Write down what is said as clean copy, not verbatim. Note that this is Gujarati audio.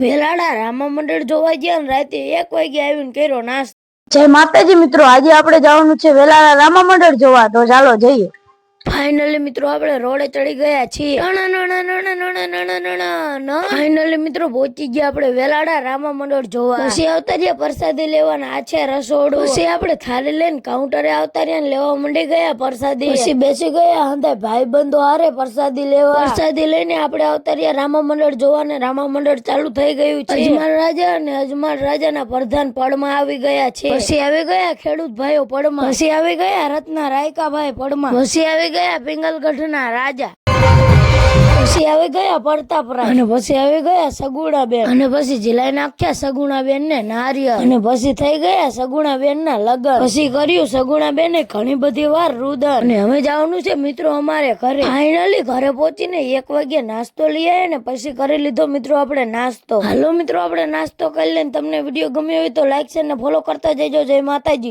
વેલાડા રામા મંડળ જોવા ગયા ને રાતે 1 વાગે આવીને કર્યો નાસ્તો। જય માતાજી મિત્રો, આજે આપણે જવાનું છે વેલાળા રામા મંડળ જોવા, તો ચાલો જઈએ। ફાઇનલી મિત્રો આપણે રોડે ચડી ગયા છીએ। ફાઇનલી મિત્રો પહોંચી ગયા આપણે વેલાડા રામા મંડળ જોવા। પછી આવતા રહ્યા પ્રસાદી લેવાના, આ છે રસોડું। પછી આપણે થાળી લઈને કાઉન્ટરે આવતા રહ્યા ને લેવા મંડી ગયા પ્રસાદી। પછી બેસી ગયા હંધે ભાઈબંધો હારે પ્રસાદી લેવા। પ્રસાદી લઈને આપણે આવતા રહ્યા રામા મંડળ જોવા ને રામા મંડળ ચાલુ થઈ ગયું છે। અજમાન રાજા અને અજમાન રાજાના પ્રધાન પડમાં આવી ગયા છે। પછી આવી ગયા ખેડૂત ભાઈઓ પડમાં। પછી આવી ગયા રત્ના રાયકા ભાઈ પડમાં। પછી આવી ગયા પિંગલગઢના રાજા। પછી આવી ગયા પ્રતાપરાય અને પછી આવી ગયા સગુણાબેન અને પછી જીલાઈ નાખ્યા સગુણાબેન ને નારિયેળ અને પછી થઈ ગયા સગુણાબેન ના લગ્ન। પછી કર્યું સગુણાબેને ઘણી બધી વાર રુદન અને અમે જવાનું છે મિત્રો અમારે ઘરે। ફાઇનલી ઘરે પહોંચીને 1 વાગે નાસ્તો લઈ આવ્યા ને પછી કરી લીધો મિત્રો આપણે નાસ્તો। હાલો મિત્રો આપણે નાસ્તો કરી લઈને તમને વિડીયો ગમ્યો હોય તો લાઈક શેર ને ફોલો કરતા જજો। જય માતાજી।